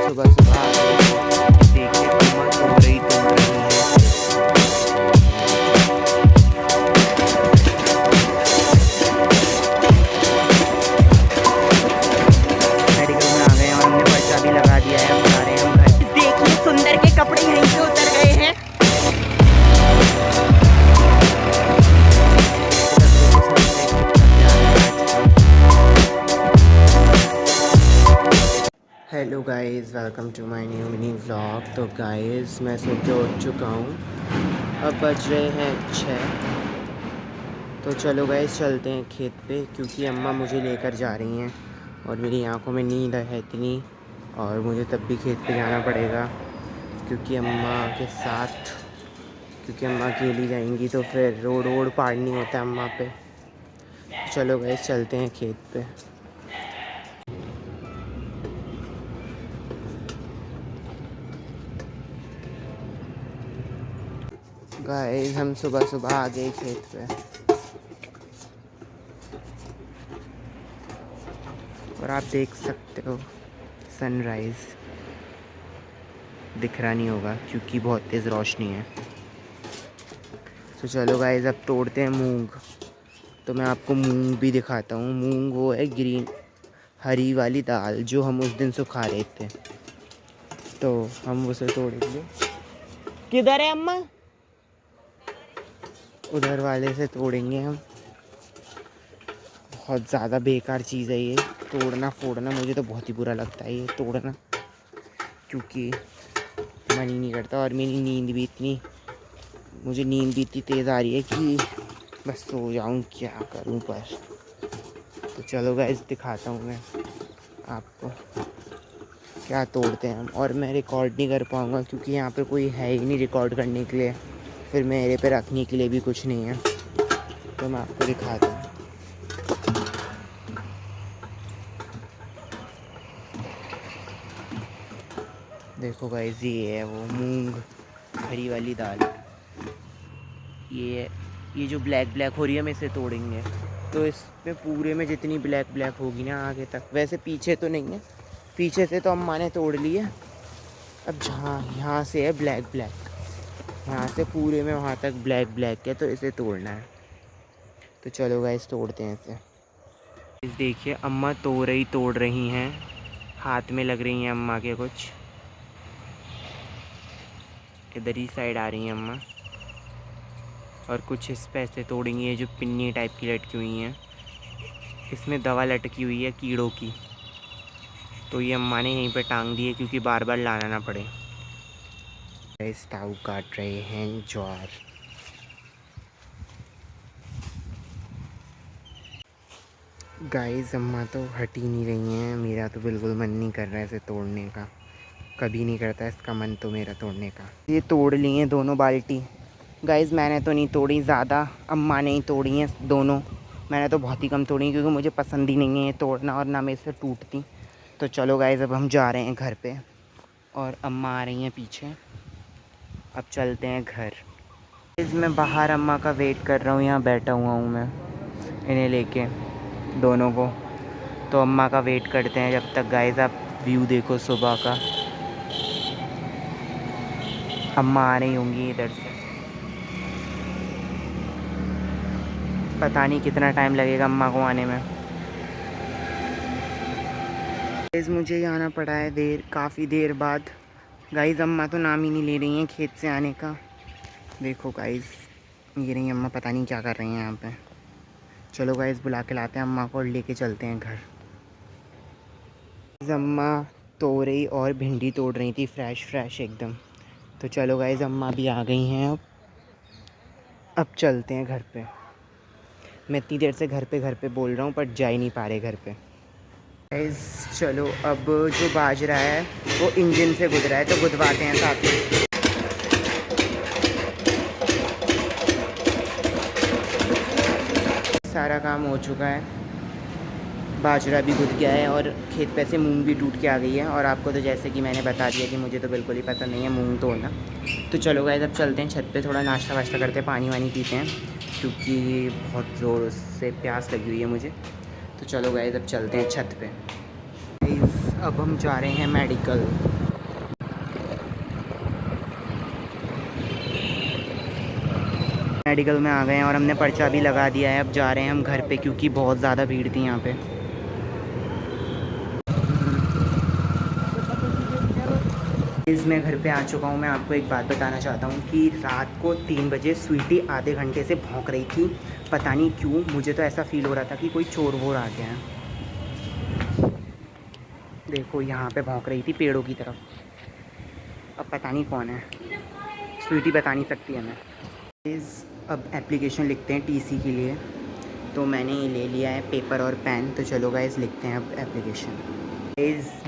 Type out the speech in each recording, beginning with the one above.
सुबह सुबह आ गए। देखिए अम्मा तोड़ रही है। मेडिकल में आ गए हैं और हमने पर्चा भी लगा दिया है। अब जा रहे हैं हम घर। देखिए सुंदर के कपड़े यहीं से उतर गए हैं। Hello guys, welcome to my new mini vlog. तो गाइस मैं सो के उठ चुका हूँ। अब बज रहे हैं 6। तो चलो गाइस चलते हैं खेत पे, क्योंकि अम्मा मुझे लेकर जा रही हैं और मेरी आंखों में नींद है इतनी, और मुझे तब भी खेत पे जाना पड़ेगा क्योंकि अम्मा अकेली जाएंगी तो फिर रोड वोड पार नहीं होता अम्मा पे। चलो गाइस चलते हैं खेत पे। गाइस हम सुबह सुबह आ गए खेत पे और आप देख सकते हो सनराइज़। दिख रहा नहीं होगा क्योंकि बहुत तेज़ रोशनी है। तो चलो गाइस अब तोड़ते हैं मूंग। तो मैं आपको मूंग भी दिखाता हूँ। मूंग वो है ग्रीन हरी वाली दाल जो हम उस दिन सुखा रहे थे, तो हम उसे तोड़ेंगे। किधर है अम्मा? उधर वाले से तोड़ेंगे हम। बहुत ज़्यादा बेकार चीज़ है ये तोड़ना फोड़ना। मुझे तो बहुत ही बुरा लगता है ये तोड़ना, क्योंकि मन ही नहीं करता। और मुझे नींद भी इतनी तेज़ आ रही है कि बस सो जाऊँ, क्या करूँ पर। तो चलो गाइस दिखाता हूँ मैं आपको क्या तोड़ते हैं हम। और मैं रिकॉर्ड नहीं कर पाऊँगा क्योंकि यहाँ पे कोई है ही नहीं रिकॉर्ड करने के लिए, फिर मेरे पे रखने के लिए भी कुछ नहीं है। तो मैं आपको दिखाता हूँ। देखो गाइस ये है वो मूंग हरी वाली दाल। ये जो ब्लैक ब्लैक हो रही है हम इसे तोड़ेंगे। तो इस पे पूरे में जितनी ब्लैक ब्लैक होगी ना आगे तक, वैसे पीछे तो नहीं है, पीछे से तो अम्मा ने तोड़ ली है। अब जहाँ यहाँ से है ब्लैक ब्लैक, यहाँ से पूरे में वहाँ तक ब्लैक ब्लैक है, तो इसे तोड़ना है। तो चलो गाइस तोड़ते हैं इसे। इस देखिए अम्मा तोड़ रही हैं। हाथ में लग रही हैं अम्मा के कुछ। इधर ही साइड आ रही हैं अम्मा, और कुछ इस पे ऐसे तोड़ेंगी। ये जो पिन्नी टाइप की लटकी हुई हैं, इसमें दवा लटकी हुई है कीड़ों की, तो ये अम्मा ने यहीं पे टांग दी है क्योंकि बार बार लाना ना पड़े। इस ताऊ काट रहे हैं ज्वार। गाइस अम्मा तो हट ही नहीं रही हैं। मेरा तो बिल्कुल मन नहीं कर रहा है इसे तोड़ने का। कभी नहीं करता इसका मन तो मेरा तोड़ने का। ये तोड़ ली हैं दोनों बाल्टी। गाइस मैंने तो नहीं तोड़ी ज़्यादा, अम्मा ने ही तोड़ी हैं दोनों। मैंने तो बहुत ही कम तोड़ी क्योंकि मुझे पसंद ही नहीं है ये तोड़ना, और ना मेरे से टूटती। तो चलो गाइस अब हम जा रहे हैं घर पे, और अम्मा आ रही हैं पीछे। अब चलते हैं घर। मैं बाहर अम्मा का वेट कर रहा हूँ, यहाँ बैठा हुआ हूँ मैं इन्हें लेके दोनों को। तो अम्मा का वेट करते हैं जब तक। गाइस आप व्यू देखो सुबह का। अम्मा आ रही होंगी इधर से। पता नहीं कितना टाइम लगेगा अम्मा को आने में। गाइस मुझे ही आना पड़ा है काफ़ी देर बाद। गाइस अम्मा तो नाम ही नहीं ले रही हैं खेत से आने का। देखो गाइस ये रही अम्मा, पता नहीं क्या कर रही हैं यहाँ पे। चलो गाइस बुला के लाते हैं अम्मा को और लेके चलते हैं घर। अम्मा तोरई और भिंडी तोड़ रही थी, फ्रेश फ्रेश एकदम। तो चलो गाइस अम्मा भी आ गई हैं। अब चलते हैं घर पे। मैं इतनी देर से घर पे बोल रहा हूँ पर जा ही नहीं पा रहे घर पे। गाइस चलो अब जो बाज रहा है वो इंजन से गुजरा है, तो गुदवाते हैं साथ में। सारा काम हो चुका है, बाजरा भी गुद गया है और खेत पे से मूंग भी टूट के आ गई है। और आपको तो जैसे कि मैंने बता दिया कि मुझे तो बिल्कुल ही पसंद नहीं है मूंग तोड़ना। तो चलो गाइस अब चलते हैं छत पे, थोड़ा नाश्ता वाश्ता करते हैं, पानी वानी पीते हैं, क्योंकि बहुत ज़ोर से प्यास लगी हुई है मुझे। तो चलो गाइस अब चलते हैं छत पे। गाइस अब हम जा रहे हैं मेडिकल। मेडिकल में आ गए हैं और हमने पर्चा भी लगा दिया है। अब जा रहे हैं हम घर पे क्योंकि बहुत ज़्यादा भीड़ थी यहाँ पे। मैं घर पे आ चुका हूँ। मैं आपको एक बात बताना चाहता हूँ कि रात को 3 बजे स्वीटी आधे घंटे से भौंक रही थी। पता नहीं क्यों, मुझे तो ऐसा फील हो रहा था कि कोई चोर वोर आ गया है। देखो यहाँ पे भौंक रही थी पेड़ों की तरफ। अब पता नहीं कौन है, स्वीटी बता नहीं सकती हमें। अब एप्लीकेशन लिखते हैं टीसी के लिए। तो मैंने ये ले लिया है पेपर और पेन। तो चलो गाइस लिखते हैं अब एप्लीकेशन।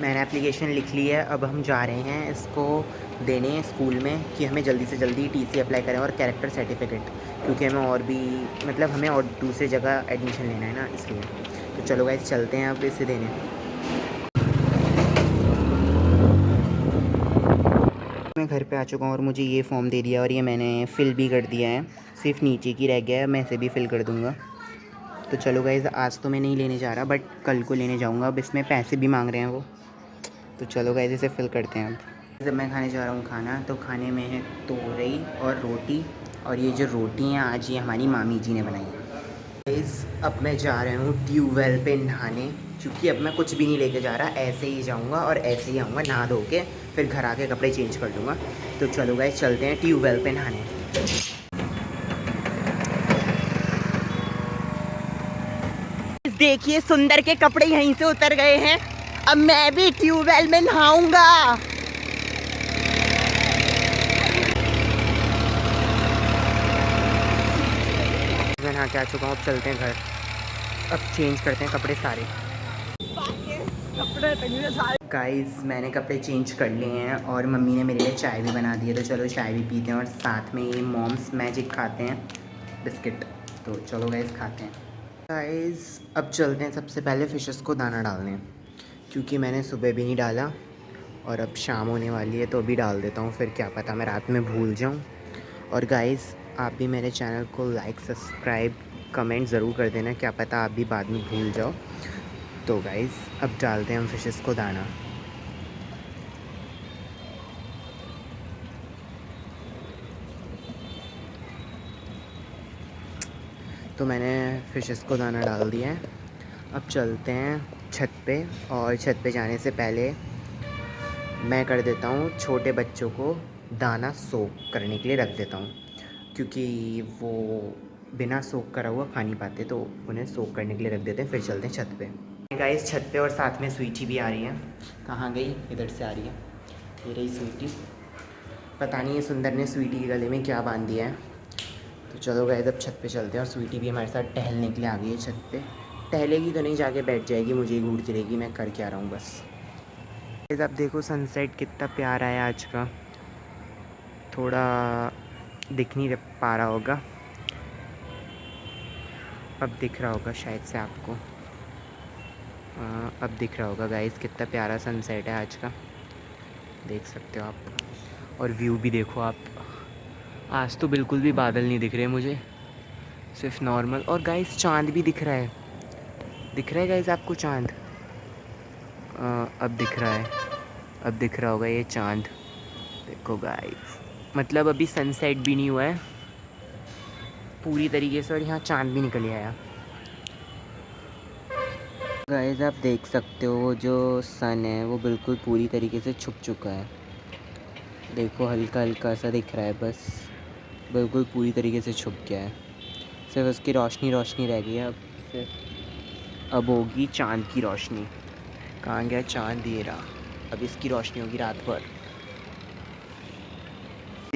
मैंने एप्लीकेशन लिख ली है। अब हम जा रहे हैं इसको देने स्कूल में कि हमें जल्दी से जल्दी टीसी अप्लाई करें और कैरेक्टर सर्टिफिकेट, क्योंकि हमें और भी मतलब हमें और दूसरी जगह एडमिशन लेना है ना, इसलिए। तो चलो गाइस चलते हैं अब इसे देने। मैं घर पे आ चुका हूँ और मुझे ये फॉर्म दे दिया और ये मैंने फ़िल भी कर दिया है। सिर्फ नीचे की रह गया है, मैं इसे भी फ़िल कर दूँगा। तो चलो गाइस आज तो मैं नहीं लेने जा रहा, बट कल को लेने जाऊँगा। अब इसमें पैसे भी मांग रहे हैं वो। तो चलो गाइस इसे फिल करते हैं अब। जब मैं खाने जा रहा हूँ खाना, तो खाने में है तोरई और रोटी। और ये जो रोटी हैं आज ये हमारी मामी जी ने बनाई है। गाइस अब मैं जा रहा हूँ ट्यूबवेल पे नहाने, क्योंकि अब मैं कुछ भी नहीं लेके जा रहा, ऐसे ही जाऊँगा और ऐसे ही आऊँगा नहा धो के, फिर घर आके कपड़े चेंज कर लूँगा। तो चलो गाइस चलते हैं ट्यूबवेल पे नहाने। देखिए सुंदर के कपड़े यहीं से उतर गए हैं। अब मैं भी ट्यूबवेल में नहाऊंगा। मैं नहा के आ चुका हूँ। अब चलते हैं घर। अब चेंज करते हैं कपड़े सारे। गाइस मैंने कपड़े चेंज कर लिए हैं और मम्मी ने मेरे लिए चाय भी बना दी है। तो चलो चाय भी पीते हैं और साथ में ये मॉम्स मैजिक खाते हैं, बिस्किट। तो चलो गाइस खाते हैं। गाइस अब चलते हैं सबसे पहले फ़िशेस को दाना डालने, क्योंकि मैंने सुबह भी नहीं डाला और अब शाम होने वाली है तो अभी डाल देता हूँ, फिर क्या पता मैं रात में भूल जाऊँ। और गाइस आप भी मेरे चैनल को लाइक सब्सक्राइब कमेंट ज़रूर कर देना, क्या पता आप भी बाद में भूल जाओ। तो गाइस अब डालते हैं हम फ़िशेस को दाना। तो मैंने फ़िशेस को दाना डाल दिया है। अब चलते हैं छत पे, और छत पे जाने से पहले मैं कर देता हूँ छोटे बच्चों को दाना सोक करने के लिए रख देता हूँ, क्योंकि वो बिना सोक करा हुआ खा नहीं पाते, तो उन्हें सोक करने के लिए रख देते हैं। फिर चलते हैं छत पे। गाइस छत पे और साथ में स्वीटी भी आ रही है। कहाँ गई? इधर से आ रही है, ये रही स्वीटी। पता नहीं ये सुंदर ने स्वीटी के गले में क्या बांध दिया है। तो चलो गाइस अब छत पे चलते हैं। और स्वीटी भी हमारे साथ टहलने के लिए आ गई है छत पे। टहलेगी तो नहीं, जाके बैठ जाएगी, मुझे ही घूरती रहेगी, मैं कर क्या रहा हूँ बस। अब देखो सनसेट कितना प्यारा है आज का। थोड़ा दिख नहीं पा रहा होगा, अब दिख रहा होगा शायद से आपको। अब दिख रहा होगा गाइस, कितना प्यारा सनसेट है आज का, देख सकते हो आप। और व्यू भी देखो आप, आज तो बिल्कुल भी बादल नहीं दिख रहे मुझे, सिर्फ नॉर्मल। और गाइस चांद भी दिख रहा है, दिख रहा है गाइस आपको चांद? अब दिख रहा है, अब दिख रहा होगा ये चांद, देखो गाइस। मतलब अभी सनसेट भी नहीं हुआ है पूरी तरीके से और यहाँ चांद भी निकल आया। गाइस आप देख सकते हो जो सन है वो बिल्कुल पूरी तरीके से छुप चुका है। देखो हल्का हल्का सा दिख रहा है, बस बिल्कुल पूरी तरीके से छुप गया है। सिर्फ उसकी रोशनी रोशनी रह गई है। अब होगी चांद की रोशनी। कहाँ गया चांद? ये रहा, अब इसकी रोशनी होगी रात भर।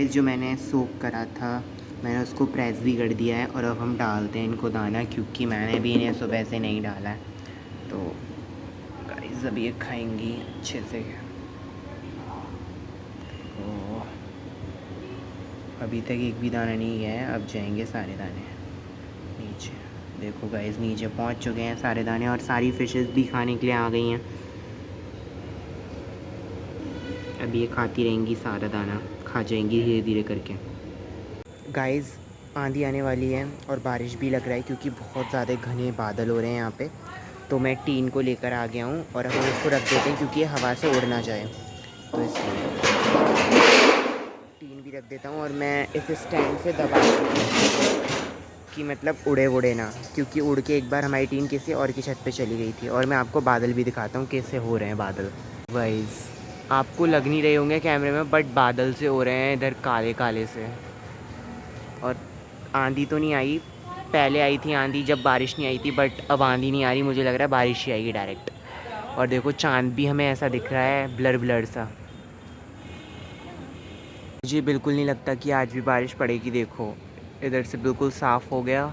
जो मैंने सोक करा था मैंने उसको प्रेस भी कर दिया है और अब हम डालते हैं इनको दाना, क्योंकि मैंने भी इन्हें सुबह से नहीं डाला है। तो गाइस अब ये खाएंगी अच्छे से। तो अभी तक एक भी दाना नहीं गया है, अब जाएंगे सारे दाने नीचे। देखो गाइस नीचे पहुंच चुके हैं सारे दाने और सारी फिशेस भी खाने के लिए आ गई हैं। अब ये खाती रहेंगी, सारा दाना खा जाएंगी धीरे धीरे करके। गाइस आंधी आने वाली है और बारिश भी लग रहा है, क्योंकि बहुत ज़्यादा घने बादल हो रहे हैं यहाँ पे। तो मैं टीन को लेकर आ गया हूँ और हम इसको रख देते हैं, क्योंकि ये हवा से उड़ ना जाए, तो इसलिए। टीन भी रख देता हूँ और मैं इस स्टैंड से दबा कि मतलब उड़े उड़े ना, क्योंकि उड़ के एक बार हमारी टीन किसी और की छत पे चली गई थी। और मैं आपको बादल भी दिखाता हूँ कैसे हो रहे हैं बादल। वाइज आपको लग नहीं रहे होंगे कैमरे में, बट बादल से हो रहे हैं इधर काले काले से। और आंधी तो नहीं आई, पहले आई थी आंधी जब बारिश नहीं आई थी, बट अब आंधी नहीं आ रही, मुझे लग रहा है बारिश ही आएगी डायरेक्ट। और देखो चांद भी हमें ऐसा दिख रहा है ब्लर ब्लर सा। मुझे बिल्कुल नहीं लगता कि आज भी बारिश पड़ेगी। देखो इधर से बिल्कुल साफ़ हो गया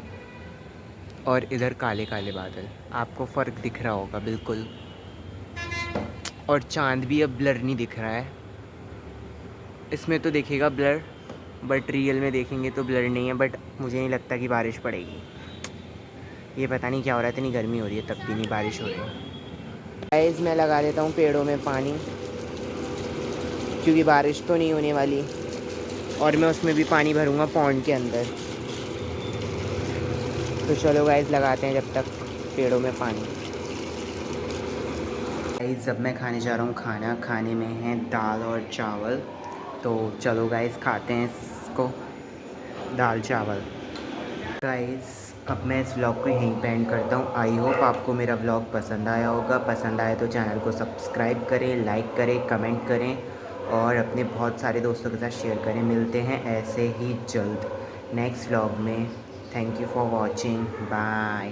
और इधर काले काले बादल, आपको फ़र्क दिख रहा होगा बिल्कुल। और चांद भी अब ब्लर नहीं दिख रहा है, इसमें तो दिखेगा ब्लर, बट रियल में देखेंगे तो ब्लर नहीं है। बट मुझे नहीं लगता कि बारिश पड़ेगी। ये पता नहीं क्या हो रहा है, इतनी गर्मी हो रही है तब भी नहीं बारिश हो रही है। गाइस मैं लगा देता हूँ पेड़ों में पानी, क्योंकि बारिश तो नहीं होने वाली। और मैं उसमें भी पानी भरूँगा पॉन्ड के अंदर। तो चलो गाइस लगाते हैं जब तक पेड़ों में पानी। गाइस जब मैं खाने जा रहा हूँ खाना, खाने में है दाल और चावल। तो चलो गाइस खाते हैं इसको, दाल चावल। गाइस अब मैं इस व्लॉग को यहीं पे एंड करता हूँ। आई होप आपको मेरा व्लॉग पसंद आया होगा। पसंद आया तो चैनल को सब्सक्राइब करें, लाइक करें, कमेंट करें और अपने बहुत सारे दोस्तों के साथ शेयर करें। मिलते हैं ऐसे ही जल्द नेक्स्ट व्लॉग में। Thank you for watching, bye.